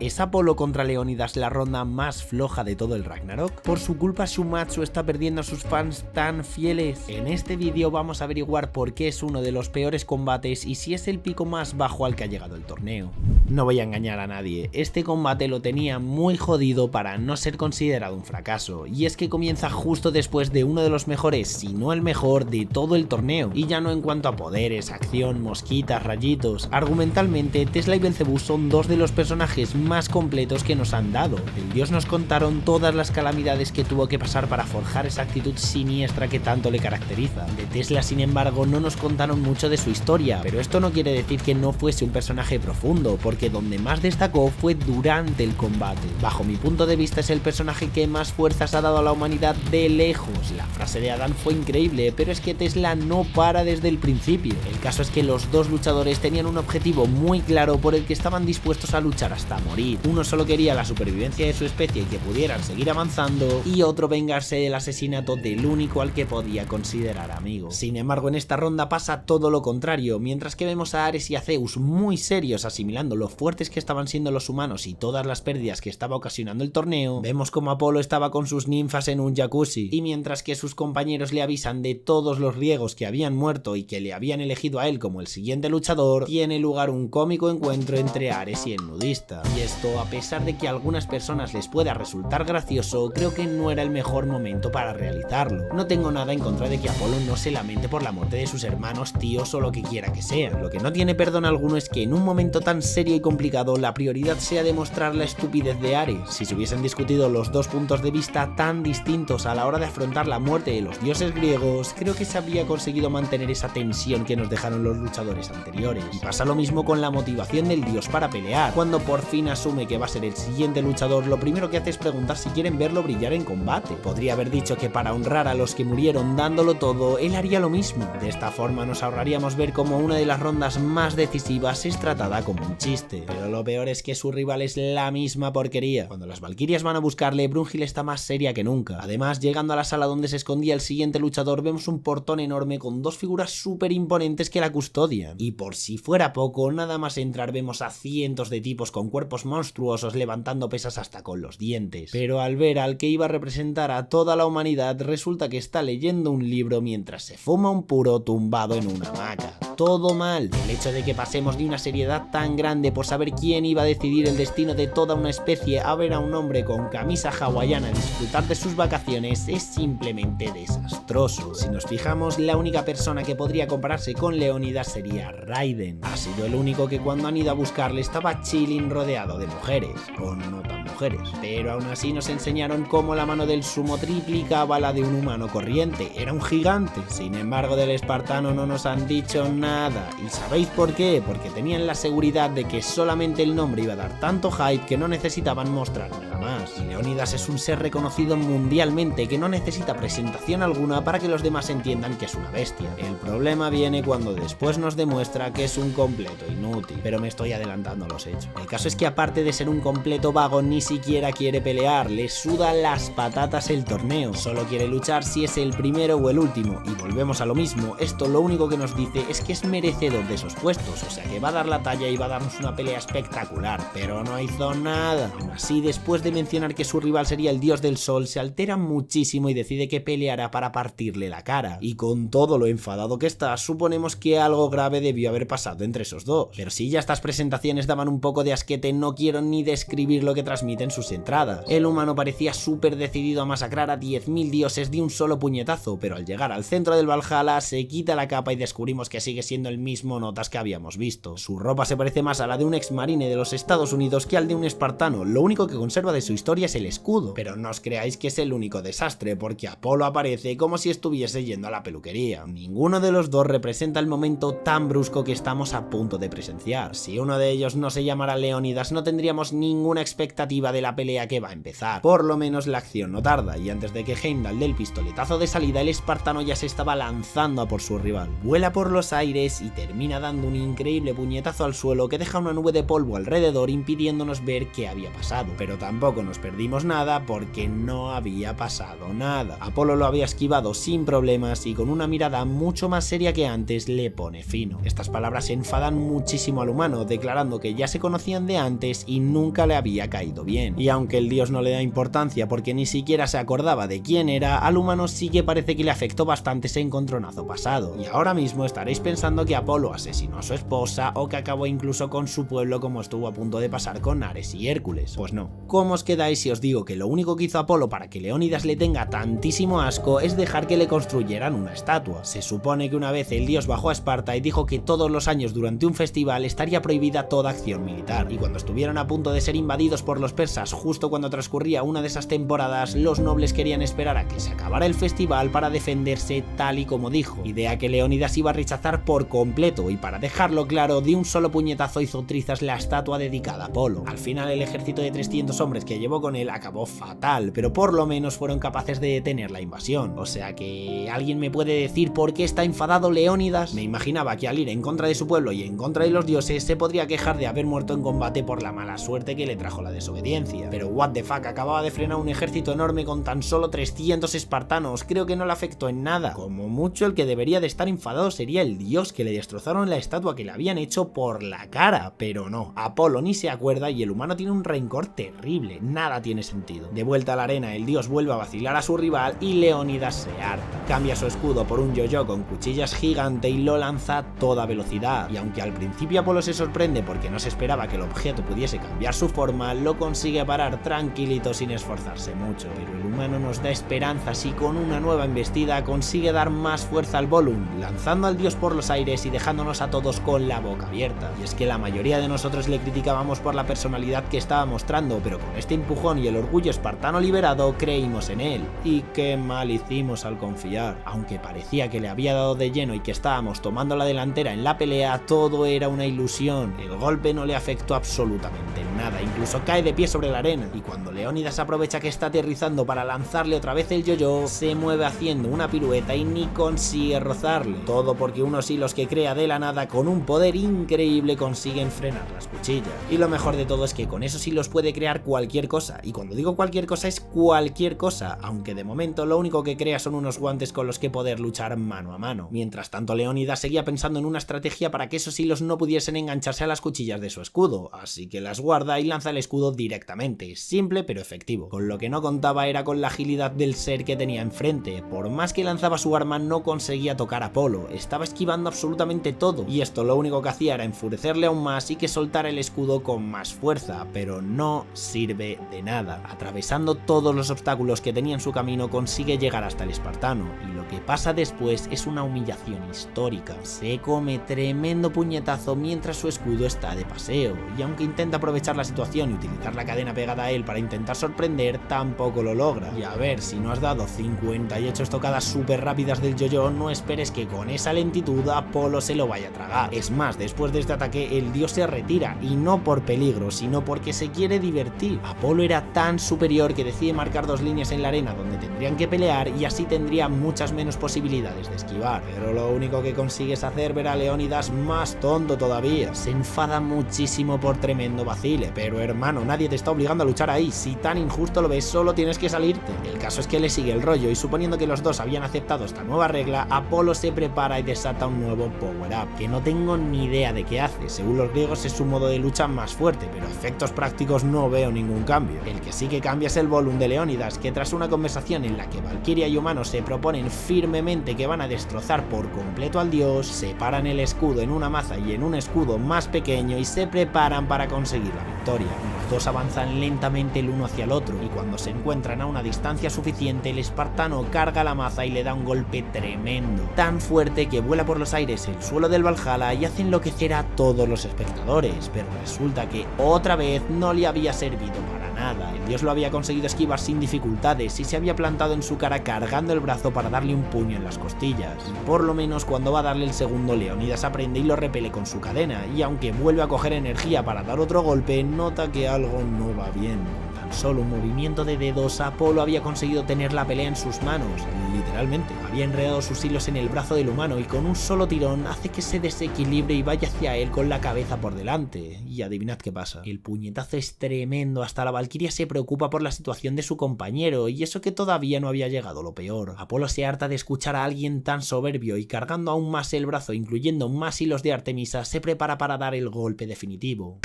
¿Es Apolo contra Leónidas la ronda más floja de todo el Ragnarok? ¿Por su culpa Shumatsu está perdiendo a sus fans tan fieles? En este vídeo vamos a averiguar por qué es uno de los peores combates y si es el pico más bajo al que ha llegado el torneo. No voy a engañar a nadie, este combate lo tenía muy jodido para no ser considerado un fracaso, y es que comienza justo después de uno de los mejores, si no el mejor, de todo el torneo, y ya no en cuanto a poderes, acción, mosquitas, rayitos. Argumentalmente, Tesla y Belzebú son dos de los personajes más completos que nos han dado. Del dios nos contaron todas las calamidades que tuvo que pasar para forjar esa actitud siniestra que tanto le caracteriza. De Tesla, sin embargo, no nos contaron mucho de su historia, pero esto no quiere decir que no fuese un personaje profundo, porque donde más destacó fue durante el combate. Bajo mi punto de vista es el personaje que más fuerzas ha dado a la humanidad de lejos. La frase de Adán fue increíble, pero es que Tesla no para desde el principio. El caso es que los dos luchadores tenían un objetivo muy claro por el que estaban dispuestos a luchar hasta morir. Uno solo quería la supervivencia de su especie y que pudieran seguir avanzando, y otro vengarse del asesinato del único al que podía considerar amigo. Sin embargo, en esta ronda pasa todo lo contrario. Mientras que vemos a Ares y a Zeus muy serios asimilando lo fuertes que estaban siendo los humanos y todas las pérdidas que estaba ocasionando el torneo, vemos como Apolo estaba con sus ninfas en un jacuzzi, y mientras que sus compañeros le avisan de todos los griegos que habían muerto y que le habían elegido a él como el siguiente luchador, tiene lugar un cómico encuentro entre Ares y el nudista. Y esto, a pesar de que a algunas personas les pueda resultar gracioso, creo que no era el mejor momento para realizarlo. No tengo nada en contra de que Apolo no se lamente por la muerte de sus hermanos, tíos o lo que quiera que sea. Lo que no tiene perdón alguno es que en un momento tan serio y complicado la prioridad sea demostrar la estupidez de Ares. Si se hubiesen discutido los dos puntos de vista tan distintos a la hora de afrontar la muerte de los dioses griegos, creo que se habría conseguido mantener esa tensión que nos dejaron los luchadores anteriores. Y pasa lo mismo con la motivación del dios para pelear. Cuando por fin asume que va a ser el siguiente luchador, lo primero que hace es preguntar si quieren verlo brillar en combate. Podría haber dicho que para honrar a los que murieron dándolo todo, él haría lo mismo. De esta forma nos ahorraríamos ver cómo una de las rondas más decisivas es tratada como un chiste. Pero lo peor es que su rival es la misma porquería. Cuando las valquirias van a buscarle, Brunhild está más seria que nunca. Además, llegando a la sala donde se escondía el siguiente luchador, vemos un portón enorme con dos figuras súper imponentes que la custodian. Y por si fuera poco, nada más entrar vemos a cientos de tipos con cuerpos monstruosos levantando pesas hasta con los dientes. Pero al ver al que iba a representar a toda la humanidad, resulta que está leyendo un libro mientras se fuma un puro tumbado en una hamaca. Todo mal. El hecho de que pasemos de una seriedad tan grande por saber quién iba a decidir el destino de toda una especie a ver a un hombre con camisa hawaiana disfrutar de sus vacaciones es simplemente desastroso. Si nos fijamos, la única persona que podría compararse con Leónidas sería Raiden. Ha sido el único que cuando han ido a buscarle estaba chilling rodeado de mujeres, o no tan mujeres, pero aún así nos enseñaron cómo la mano del sumo triplicaba la de un humano corriente. Era un gigante. Sin embargo, del espartano no nos han dicho nada. ¿Y sabéis por qué? Porque tenían la seguridad de que solamente el nombre iba a dar tanto hype que no necesitaban mostrar nada más. Y Leónidas es un ser reconocido mundialmente que no necesita presentación alguna para que los demás entiendan que es una bestia. El problema viene cuando después nos demuestra que es un completo inútil, pero me estoy adelantando a los hechos. El caso es que aparte de ser un completo vago, ni siquiera quiere pelear, le suda las patatas el torneo, solo quiere luchar si es el primero o el último, y volvemos a lo mismo. Esto lo único que nos dice es que es merecedor de esos puestos, o sea que va a dar la talla y va a darnos una pelea espectacular, pero no hizo nada. Aún así, después de mencionar que su rival sería el dios del sol, se altera muchísimo y decide que peleará para partirle la cara, y con todo lo enfadado que está, suponemos que algo grave debió haber pasado entre esos dos. Pero si ya estas presentaciones daban un poco de asquete, no quiero ni describir lo que transmiten sus entradas. El humano parecía súper decidido a masacrar a 10.000 dioses de un solo puñetazo, pero al llegar al centro del Valhalla se quita la capa y descubrimos que sigue siendo el mismo Notas que habíamos visto. Su ropa se parece más a la de un ex marine de los Estados Unidos que al de un espartano. Lo único que conserva de su historia es el escudo, pero no os creáis que es el único desastre, porque Apolo aparece como si estuviese yendo a la peluquería. Ninguno de los dos representa el momento tan brusco que estamos a punto de presenciar. Si uno de ellos no se llamara Leónidas, no tendríamos ninguna expectativa de la pelea que va a empezar. Por lo menos la acción no tarda, y antes de que Heimdall dé el pistoletazo de salida, el espartano ya se estaba lanzando a por su rival. Vuela por los aires aires y termina dando un increíble puñetazo al suelo que deja una nube de polvo alrededor impidiéndonos ver qué había pasado. Pero tampoco nos perdimos nada porque no había pasado nada. Apolo lo había esquivado sin problemas y con una mirada mucho más seria que antes le pone fino. Estas palabras enfadan muchísimo al humano, declarando que ya se conocían de antes y nunca le había caído bien. Y aunque el dios no le da importancia porque ni siquiera se acordaba de quién era, al humano sí que parece que le afectó bastante ese encontronazo pasado. Y ahora mismo estaréis pensando que Apolo asesinó a su esposa o que acabó incluso con su pueblo como estuvo a punto de pasar con Ares y Hércules. Pues no. ¿Cómo os quedáis si os digo que lo único que hizo Apolo para que Leónidas le tenga tantísimo asco es dejar que le construyeran una estatua? Se supone que una vez el dios bajó a Esparta y dijo que todos los años durante un festival estaría prohibida toda acción militar, y cuando estuvieron a punto de ser invadidos por los persas justo cuando transcurría una de esas temporadas, los nobles querían esperar a que se acabara el festival para defenderse tal y como dijo, idea que Leónidas iba a rechazar por completo, y para dejarlo claro, de un solo puñetazo hizo trizas la estatua dedicada a Apolo. Al final el ejército de 300 hombres que llevó con él acabó fatal, pero por lo menos fueron capaces de detener la invasión. O sea que, ¿alguien me puede decir por qué está enfadado Leónidas? Me imaginaba que al ir en contra de su pueblo y en contra de los dioses se podría quejar de haber muerto en combate por la mala suerte que le trajo la desobediencia. Pero what the fuck, acababa de frenar un ejército enorme con tan solo 300 espartanos, creo que no le afectó en nada. Como mucho el que debería de estar enfadado sería el dios, que le destrozaron la estatua que le habían hecho por la cara, pero no, Apolo ni se acuerda y el humano tiene un rencor terrible, nada tiene sentido. De vuelta a la arena, el dios vuelve a vacilar a su rival y Leónidas se harta. Cambia su escudo por un yo-yo con cuchillas gigante y lo lanza a toda velocidad, y aunque al principio Apolo se sorprende porque no se esperaba que el objeto pudiese cambiar su forma, lo consigue parar tranquilito sin esforzarse mucho. Pero el humano nos da esperanzas y con una nueva embestida consigue dar más fuerza al Volum, lanzando al dios por los aires y dejándonos a todos con la boca abierta. Y es que la mayoría de nosotros le criticábamos por la personalidad que estaba mostrando, pero con este empujón y el orgullo espartano liberado creímos en él. Y qué mal hicimos al confiar. Aunque parecía que le había dado de lleno y que estábamos tomando la delantera en la pelea, todo era una ilusión. El golpe no le afectó absolutamente nada, incluso cae de pie sobre la arena, y cuando Leónidas aprovecha que está aterrizando para lanzarle otra vez el yo-yo, se mueve haciendo una pirueta y ni consigue rozarle. Todo porque unos hilos que crea de la nada con un poder increíble consiguen frenar las cuchillas. Y lo mejor de todo es que con esos hilos puede crear cualquier cosa, y cuando digo cualquier cosa es cualquier cosa, aunque de momento lo único que crea son unos guantes con los que poder luchar mano a mano. Mientras tanto, Leónidas seguía pensando en una estrategia para que esos hilos no pudiesen engancharse a las cuchillas de su escudo, así que las guarda y lanza el escudo directamente, simple pero efectivo. Con lo que no contaba era con la agilidad del ser que tenía enfrente. Por más que lanzaba su arma, no conseguía tocar a Apolo, estaba esquivando absolutamente todo, y esto lo único que hacía era enfurecerle aún más y que soltara el escudo con más fuerza, pero no sirve de nada. Atravesando todos los obstáculos que tenía en su camino, consigue llegar hasta el espartano, y lo que pasa después es una humillación histórica. Se come tremendo puñetazo mientras su escudo está de paseo, y aunque intenta aprovechar la situación y utilizar la cadena pegada a él para intentar sorprender, tampoco lo logra. Y a ver, si no has dado 58 estocadas súper rápidas del yo-yo, no esperes que con esa lentitud Apolo se lo vaya a tragar. Es más, después de este ataque el dios se retira, y no por peligro, sino porque se quiere divertir. Apolo era tan superior que decide marcar 2 líneas en la arena donde tendrían que pelear, y así tendría muchas menos posibilidades de esquivar. Pero lo único que consigue es hacer ver a Leónidas más tonto todavía. Se enfada muchísimo por tremendo vacile, pero hermano, nadie te está obligando a luchar ahí. Si tan injusto lo ves, solo tienes que salirte. El caso es que le sigue el rollo, y suponiendo que los dos habían aceptado esta nueva regla, Apolo se prepara y desata un nuevo power-up, que no tengo ni idea de qué hace. Según los griegos es su modo de lucha más fuerte, pero efectos prácticos no veo ningún cambio. El que sí que cambia es el Volum de Leónidas, que tras una conversación en la que Valquiria y Humano se proponen firmemente que van a destrozar por completo al dios, separan el escudo en una maza y en un escudo más pequeño y se preparan para conseguir la victoria. Los dos avanzan lentamente el uno hacia el otro, y cuando se encuentran a una distancia suficiente, el espartano carga la maza y le da un golpe tremendo, tan fuerte que vuela por los aires el suelo del Valhalla y hace enloquecer a todos los espectadores. Pero resulta que otra vez no le había servido para nada. El dios lo había conseguido esquivar sin dificultades y se había plantado en su cara cargando el brazo para darle un puño en las costillas. Y por lo menos cuando va a darle el segundo, Leónidas aprende y lo repele con su cadena, y aunque vuelve a coger energía para dar otro golpe, nota que algo no va bien. Con tan solo un movimiento de dedos, Apolo había conseguido tener la pelea en sus manos, literalmente. Había enredado sus hilos en el brazo del humano y con un solo tirón hace que se desequilibre y vaya hacia él con la cabeza por delante. Y adivinad qué pasa. El puñetazo es tremendo, hasta la Valquiria se preocupa por la situación de su compañero, y eso que todavía no había llegado lo peor. Apolo se harta de escuchar a alguien tan soberbio y cargando aún más el brazo, incluyendo más hilos de Artemisa, se prepara para dar el golpe definitivo.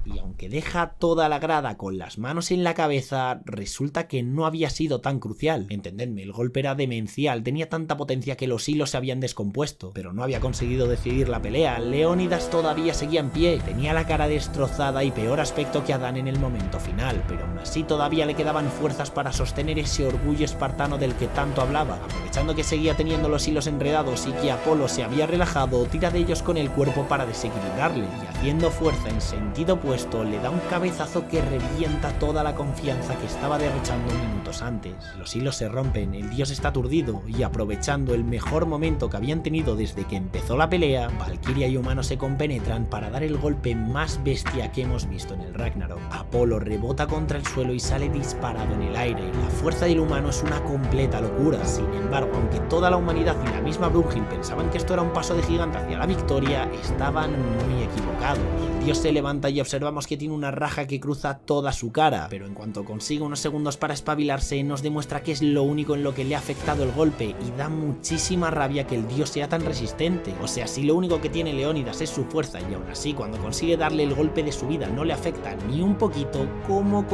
Y aunque deja toda la grada con las manos en la cabeza, resulta que no había sido tan crucial. Entendedme, el golpe era demencial, tenía tanta potencia que los hilos se habían descompuesto, pero no había conseguido decidir la pelea. Leónidas todavía seguía en pie, tenía la cara destrozada y peor aspecto que Adán en el momento final, pero aún así todavía le quedaban fuerzas para sostener ese orgullo espartano del que tanto hablaba. Aprovechando que seguía teniendo los hilos enredados y que Apolo se había relajado, tira de ellos con el cuerpo para desequilibrarle, y haciendo fuerza en sentido opuesto, le da un cabezazo que revienta toda la confianza que estaba derrochando minutos antes. Los hilos se rompen, el dios está aturdido y aprovechando el mejor momento que habían tenido desde que empezó la pelea, Valquiria y humano se compenetran para dar el golpe más bestia que hemos visto en el Ragnarok. Apolo rebota contra el suelo y sale disparado en el aire. La fuerza del humano es una completa locura. Sin embargo, aunque toda la humanidad y la misma Brunhild pensaban que esto era un paso de gigante hacia la victoria, estaban muy equivocados. El dios se levanta y observamos que tiene una raja que cruza toda su cara, pero en cuanto consigue unos segundos para espabilarse, nos demuestra que es lo único en lo que le ha afectado el golpe, y da muchísima rabia que el dios sea tan resistente. O sea, si lo único que tiene Leónidas es su fuerza y aún así cuando consigue darle el golpe de su vida no le afecta ni un poquito, ¿cómo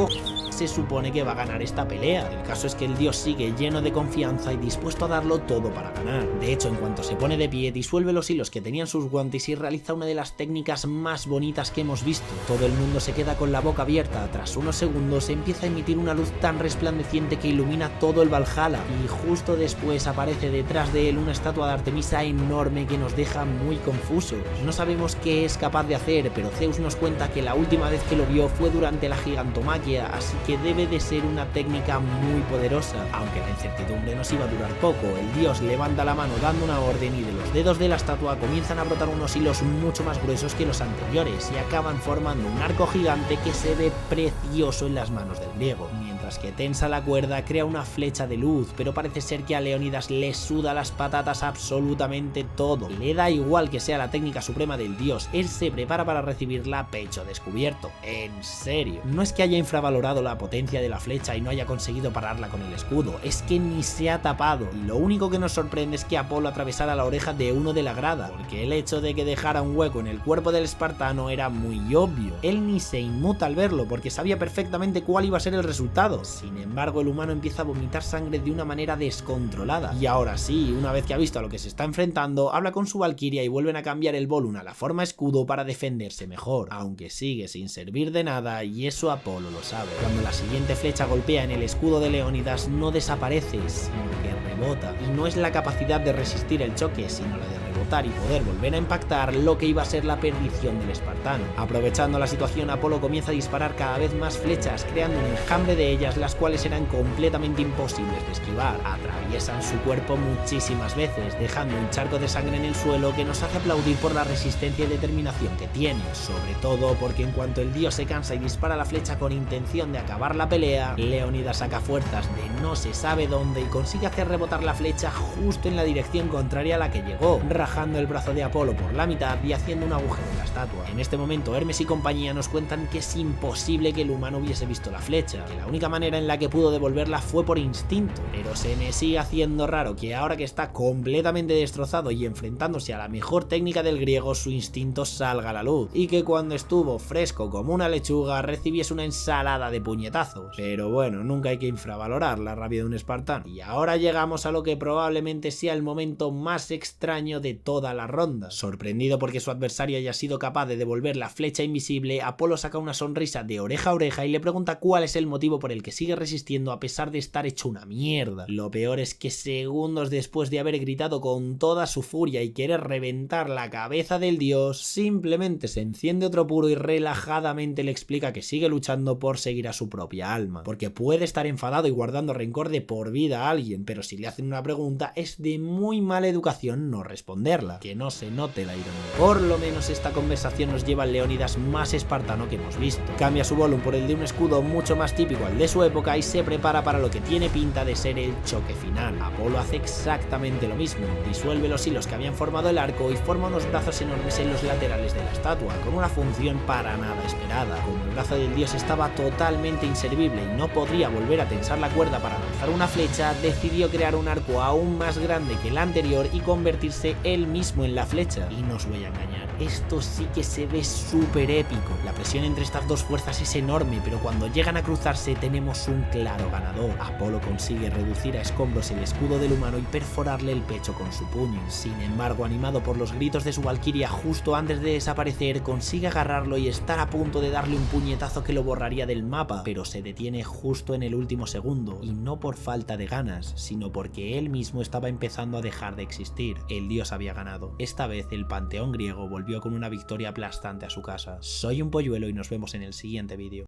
se supone que va a ganar esta pelea? El caso es que el dios sigue lleno de confianza y dispuesto a darlo todo para ganar. De hecho, en cuanto se pone de pie, disuelve los hilos que tenían sus guantes y realiza una de las técnicas más bonitas que hemos visto. Todo el mundo se queda con la boca abierta. Tras unos segundos empieza a emitir una luz tan resplandeciente que ilumina todo el Valhalla, y justo después aparece detrás de él una estatua de Artemisa enorme que nos deja muy confusos. No sabemos qué es capaz de hacer, pero Zeus nos cuenta que la última vez que lo vio fue durante la gigantomaquia, así que debe de ser una técnica muy poderosa. Aunque la incertidumbre nos iba a durar poco, el dios levanta la mano dando una orden y de los dedos de la estatua comienzan a brotar unos hilos mucho más gruesos que los anteriores y acaban formando un arco gigante que se ve precioso en las manos del griego. Mientras que tensa la cuerda, crea una flecha de luz, pero parece ser que a Leónidas le suda las patatas absolutamente todo. Le da igual que sea la técnica suprema del dios, él se prepara para recibirla a pecho descubierto. En serio, no es que haya infravalorado la potencia de la flecha y no haya conseguido pararla con el escudo, es que ni se ha tapado, y lo único que nos sorprende es que Apolo atravesara la oreja de uno de la grada, porque el hecho de que dejara un hueco en el cuerpo del espartano era muy obvio. Él ni se inmuta al verlo, porque sabía perfectamente cuál iba a ser el resultado. Sin embargo, el humano empieza a vomitar sangre de una manera descontrolada, y ahora sí, una vez que ha visto a lo que se está enfrentando, habla con su Valquiria y vuelven a cambiar el Volum a la forma escudo para defenderse mejor, aunque sigue sin servir de nada, y eso Apolo lo sabe. Cuando la siguiente flecha golpea en el escudo de Leónidas, no desaparece, sino que rebota, y no es la capacidad de resistir el choque, sino la de rebotar y poder volver a impactar lo que iba a ser la perdición del espartano. Aprovechando la situación, Apolo comienza a disparar cada vez más flechas, creando un enjambre de ellas, las cuales eran completamente imposibles de esquivar. Atraviesan su cuerpo muchísimas veces, dejando un charco de sangre en el suelo que nos hace aplaudir por la resistencia y determinación que tiene, sobre todo porque en cuanto el dios se cansa y dispara la flecha con intención de acabar la pelea, Leónidas saca fuerzas de no se sabe dónde y consigue hacer rebotar la flecha justo en la dirección contraria a la que llegó, rajando el brazo de Apolo por la mitad y haciendo un agujero en la estatua. En este momento Hermes y compañía nos cuentan que es imposible que el humano hubiese visto la flecha, que la única manera en la que pudo devolverla fue por instinto, pero se me sigue haciendo raro que ahora que está completamente destrozado y enfrentándose a la mejor técnica del griego, su instinto salga a la luz, y que cuando estuvo fresco como una lechuga recibiese una ensalada de puñetazos. Pero bueno, nunca hay que infravalorar la rabia de un espartano. Y ahora llegamos a lo que probablemente sea el momento más extraño de toda la ronda. Sorprendido porque su adversario haya sido capaz de devolver la flecha invisible, Apolo saca una sonrisa de oreja a oreja y le pregunta cuál es el motivo por el que sigue resistiendo a pesar de estar hecho una mierda. Lo peor es que segundos después de haber gritado con toda su furia y querer reventar la cabeza del dios, simplemente se enciende otro puro y relajadamente le explica que sigue luchando por seguir a su propia alma, porque puede estar enfadado y guardando rencor de por vida a alguien, pero si le hacen una pregunta es de muy mala educación no responder. esconderla, que no se note la ironía. Por lo menos esta conversación nos lleva al Leónidas más espartano que hemos visto. Cambia su volum por el de un escudo mucho más típico al de su época y se prepara para lo que tiene pinta de ser el choque final. Apolo hace exactamente lo mismo, disuelve los hilos que habían formado el arco y forma unos brazos enormes en los laterales de la estatua, con una función para nada esperada. Como el brazo del dios estaba totalmente inservible y no podría volver a tensar la cuerda para lanzar una flecha, decidió crear un arco aún más grande que el anterior y convertirse él mismo en la flecha. Y no os voy a engañar, esto sí que se ve súper épico. La presión entre estas dos fuerzas es enorme, pero cuando llegan a cruzarse tenemos un claro ganador. Apolo consigue reducir a escombros el escudo del humano y perforarle el pecho con su puño. Sin embargo, animado por los gritos de su valquiria justo antes de desaparecer, consigue agarrarlo y estar a punto de darle un puñetazo que lo borraría del mapa, pero se detiene justo en el último segundo, y no por falta de ganas, sino porque él mismo estaba empezando a dejar de existir. El dios había ganado. Esta vez el panteón griego volvió con una victoria aplastante a su casa. Soy un polluelo y nos vemos en el siguiente vídeo.